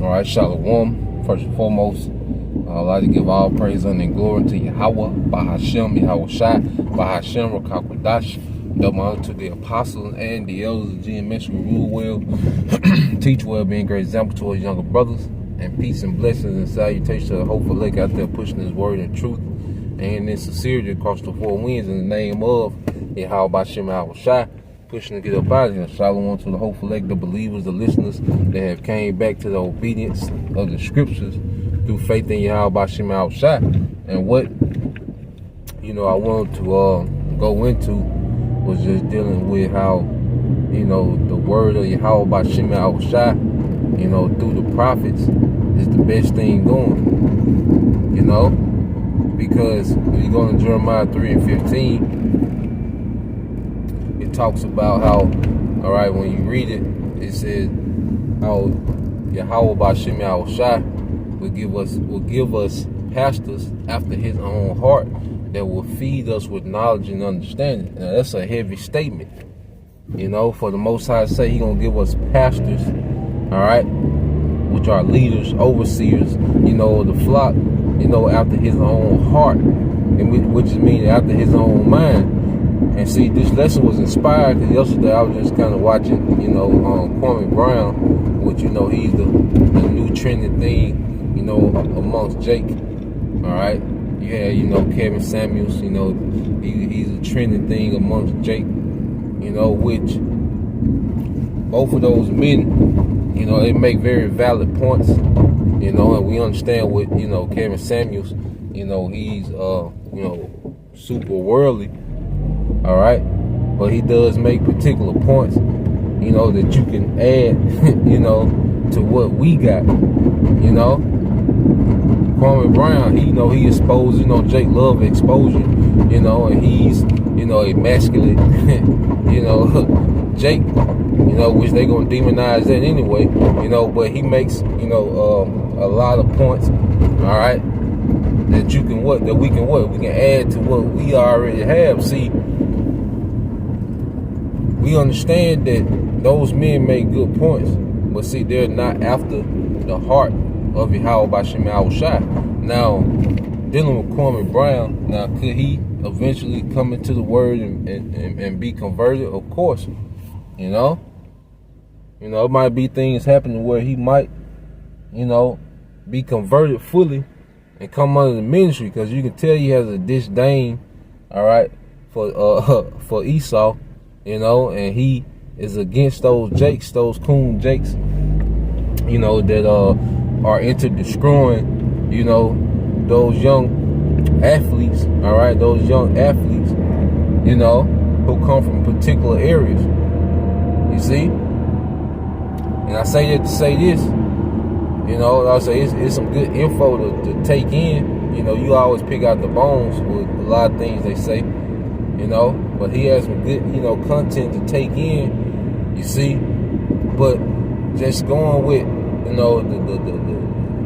All right, Shalom. First and foremost, I'd like to give all praise and glory to Yahweh, Bahashem, Yahweh Shai, Bahashem, Rakakwadash. Double honor to the apostles and the elders of GMS who rule well, teach well, being a great example to our younger brothers, and peace and blessings and salutations to the hopeful lake out there pushing his word and truth and in sincerity across the four winds in the name of Yahweh, Bahashem, Yahweh Shai. Pushing to get up out of here. Shalom to the hopeful elect, the believers, the listeners that have came back to the obedience of the scriptures through faith in Yahweh Bashim Al Shai. And what I wanted to go into was just dealing with how the word of Yahweh Bashim Al Shai through the prophets is the best thing going. Because when you go to Jeremiah 3 and 15, talks about how, all right, when you read it, it says how Yahweh Bashim Yahweh Shai will give us pastors after his own heart that will feed us with knowledge and understanding. Now that's a heavy statement. For the Most High say he gonna give us pastors, all right, which are leaders, overseers, of the flock, after his own heart, and which means after his own mind. And see, this lesson was inspired because yesterday I was just kind of watching, Kwame Brown, which, he's the new trending thing, amongst Jake. All right. You had, Kevin Samuels, he's a trending thing amongst Jake, which both of those men, they make very valid points, and we understand what, Kevin Samuels, he's, super worldly. All right, but he does make particular points, that you can add, to what we got, Kwame Brown, he exposed, Jake Love exposure, and he's, emasculate, Jake, which they gonna demonize that anyway, but he makes, a lot of points, all right, that we can add to what we already have. See, we understand that those men make good points, but see, they're not after the heart of Yahweh Bashim Yahweh Shai. Now, dealing with Kwame Brown, now could he eventually come into the word and be converted? Of course, it might be things happening where he might, be converted fully and come under the ministry, because you can tell he has a disdain, all right, for Esau. And he is against those Jakes, those coon Jakes, that are into destroying, those young athletes, all right, those young athletes, who come from particular areas. You see? And I say that to say this, I say it's some good info to take in. You always pick out the bones with a lot of things they say, but he has some good, content to take in, you see. But just going with,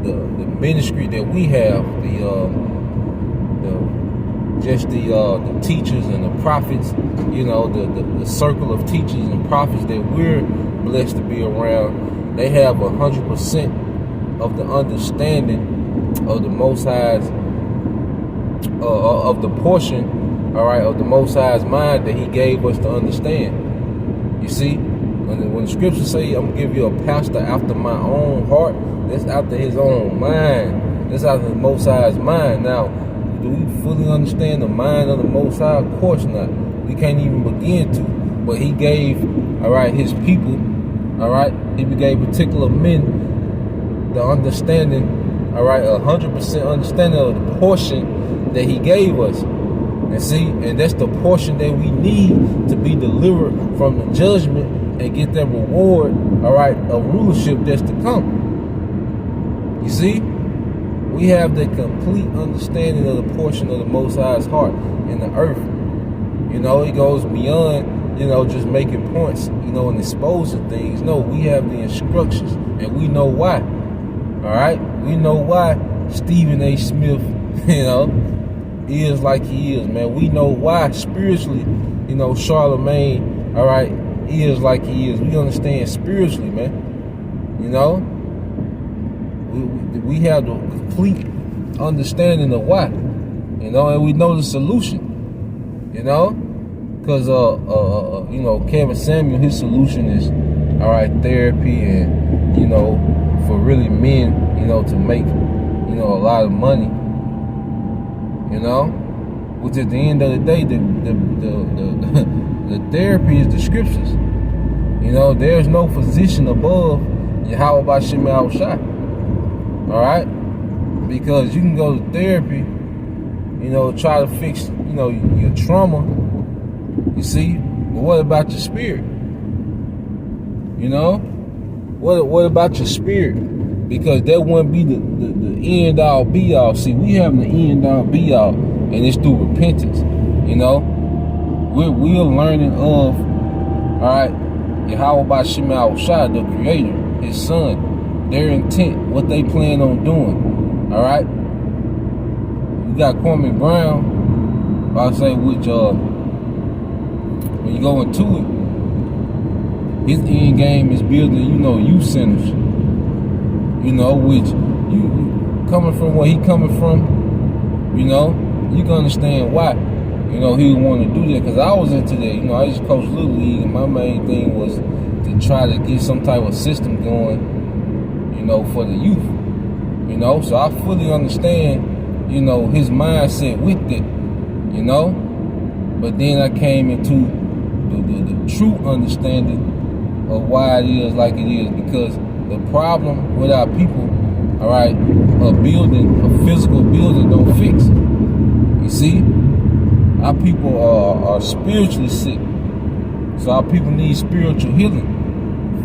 the ministry that we have, the teachers and the prophets, the circle of teachers and prophets that we're blessed to be around, they have 100% of the understanding of the Most High's, of the portion, all right, of the Most High's mind that he gave us to understand. You see, when the scriptures say, I'm going to give you a pastor after my own heart, that's after his own mind. That's after the Most High's mind. Now, do we fully understand the mind of the Most High? Of course not. We can't even begin to. But he gave, all right, his people, all right, he gave particular men the understanding, all right, 100% understanding of the portion that he gave us. And see, and that's the portion that we need to be delivered from the judgment and get that reward, all right, of rulership that's to come. You see, we have the complete understanding of the portion of the Most High's heart in the earth. It goes beyond, just making points, and exposing things. No, we have the instructions, and we know why. All right, we know why Stephen A. Smith, is like he is, man. We know why spiritually, Charlemagne, all right, is like he is. We understand spiritually, man. We have the complete understanding of why, you know, and we know the solution, you know, because you know, Kevin Samuel, his solution is, all right, therapy, and you know, for really men, you know, to make, you know, a lot of money, you know, which at the end of the day, the therapy is the scriptures. You know, there's no physician above Yahweh Bashim Al Shai. All right? Because you can go to therapy, you know, try to fix, you know, your trauma. You see? But what about your spirit? You know? What about your spirit? Because that wouldn't be the end all be all. See, we have the end all be all, and it's through repentance. You know? We're learning of, all right, Yahweh Bashim Al Shai, the creator, his son, their intent, what they plan on doing. All right? We got Kwame Brown, I'll say, which, when you go into it, his end game is building, you know, youth centers. You know, which you coming from where he coming from, you know, you can understand why, you know, he would want to do that. Because I was into that, you know, I used to coach Little League, and my main thing was to try to get some type of system going, you know, for the youth, you know. So I fully understand, you know, his mindset with it, you know. But then I came into the true understanding of why it is like it is, because the problem with our people, all right, a physical building don't fix. You see, our people are spiritually sick. So our people need spiritual healing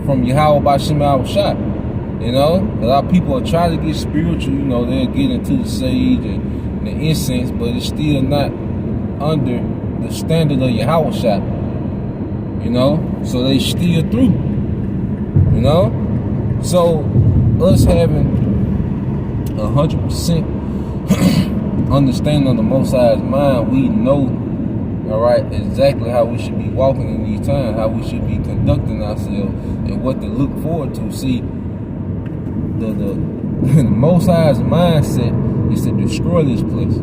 from Yahweh Bashim Al Shai. You know, a lot of people are trying to get spiritual, you know, they'll get into the sage and the incense, but it's still not under the standard of Yahweh Shai. You know, so they still through. You know? So, us having 100% understanding of the Most High's mind, we know, all right, exactly how we should be walking in these times, how we should be conducting ourselves, and what to look forward to. See, the Most High's mindset is to destroy this place.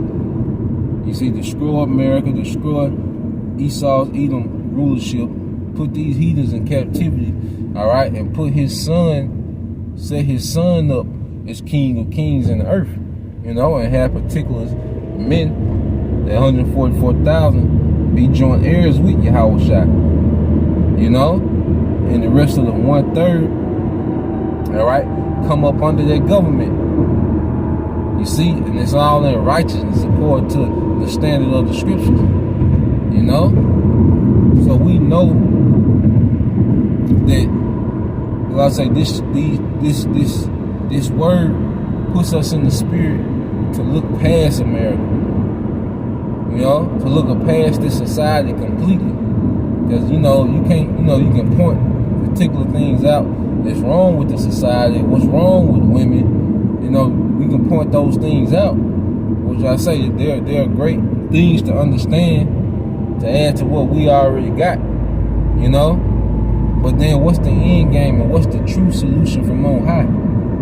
You see, destroy America, destroy Esau's Edom rulership, put these heathens in captivity, all right, and put his son, set his son up as King of Kings in the earth, you know, and have particular men, the 144,000, be joint heirs with Yahweh Shai, you know, and the rest of the 1/3, all right, come up under their government. You see, and it's all in righteousness according to the standard of the scriptures, you know. So we know that, like I say, this word puts us in the spirit to look past America, you know, to look past this society completely. Because, you know, you can point particular things out that's wrong with the society, what's wrong with women, you know, we can point those things out, which I say that they're great things to understand, to add to what we already got, you know. But then what's the end game, and what's the true solution from on high?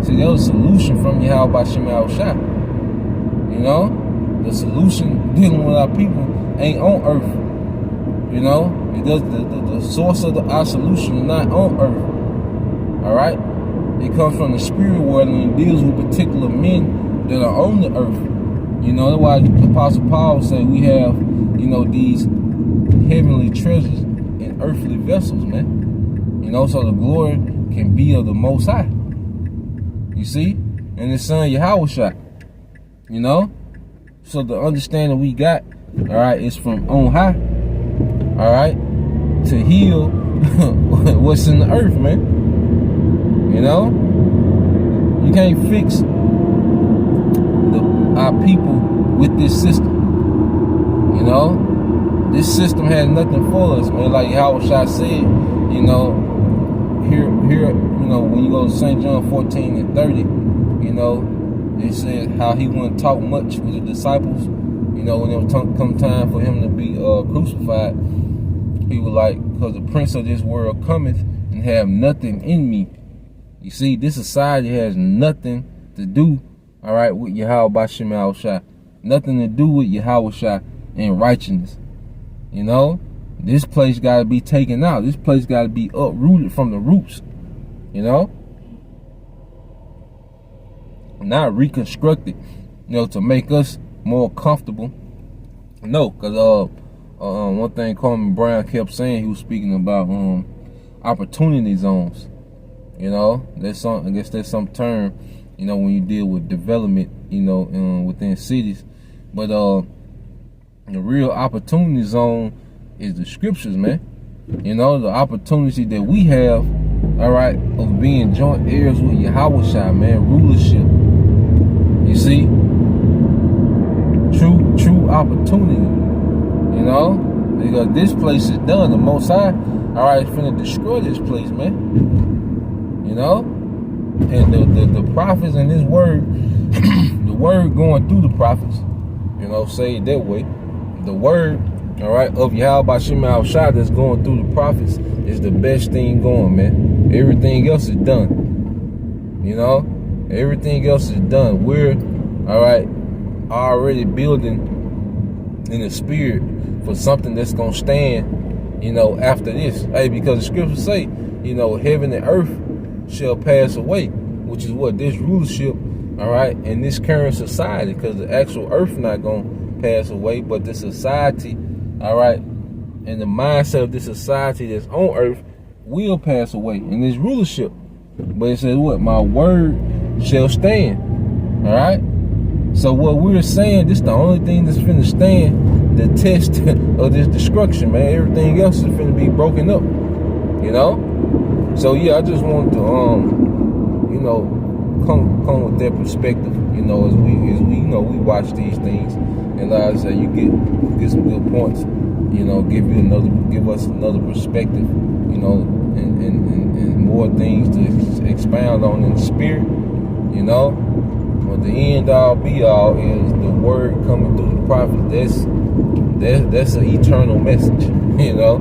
See, there's a solution from Yahweh Bashim Al Shai. You know, the solution dealing with our people ain't on earth. You know, it does the source of our solution is not on earth. All right, it comes from the spirit world, and it deals with particular men that are on the earth. You know, that's why the Apostle Paul said we have, you know, these heavenly treasures in earthly vessels, man. You know, so the glory can be of the Most High. You see? And His Son Yahweh Shai. You know? So the understanding we got, all right, is from on high, all right, to heal what's in the earth, man. You know? You can't fix our people with this system. You know? This system has nothing for us, man. Like Yahweh Shai said, you know, here, you know, when you go to St. John 14:30, you know, it says how he wouldn't talk much with the disciples. You know, when it was come time for him to be crucified, he was like, because the prince of this world cometh and have nothing in me. You see, this society has nothing to do, all right, with Yahweh Bashim Yahushua. Nothing to do with Yahushua and righteousness. You know, this place got to be taken out. This place got to be uprooted from the roots. You know, not reconstructed. You know, to make us more comfortable. No, because one thing Coleman Brown kept saying, he was speaking about opportunity zones. You know, I guess there's some term, you know, when you deal with development, you know, within cities. But the real opportunity zone is the scriptures, man. You know, the opportunity that we have, all right, of being joint heirs with Yahushua, man, rulership. You see, true opportunity. You know, because this place is done. The Most High, all right, is finna destroy this place, man. You know, and the prophets and His word, the word going through the prophets. You know, say it that way. The word, all right, of Yahweh Bashim Yahushua that's going through the prophets is the best thing going, man. Everything else is done. You know, everything else is done. We're, all right, already building in the spirit for something that's going to stand, you know, after this. Hey, because the scriptures say, you know, heaven and earth shall pass away, which is what this rulership, all right, in this current society, because the actual earth not going to pass away, but the society, all right, and the mindset of this society that's on earth will pass away in this rulership. But it says what? My word shall stand. All right? So what we're saying, this is the only thing that's finna stand the test of this destruction, man. Everything else is finna be broken up. You know? So yeah, I just wanted to you know, come with that perspective, you know, as we you know, we watch these things, and like I said, you get some good points, you know, give us another perspective, you know, and more things to expound on in the spirit, you know. But the end all be all is the word coming through the prophet. That's an eternal message, you know.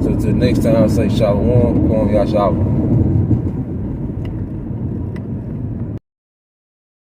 So till next time, I say shalom, Kwam Yashala.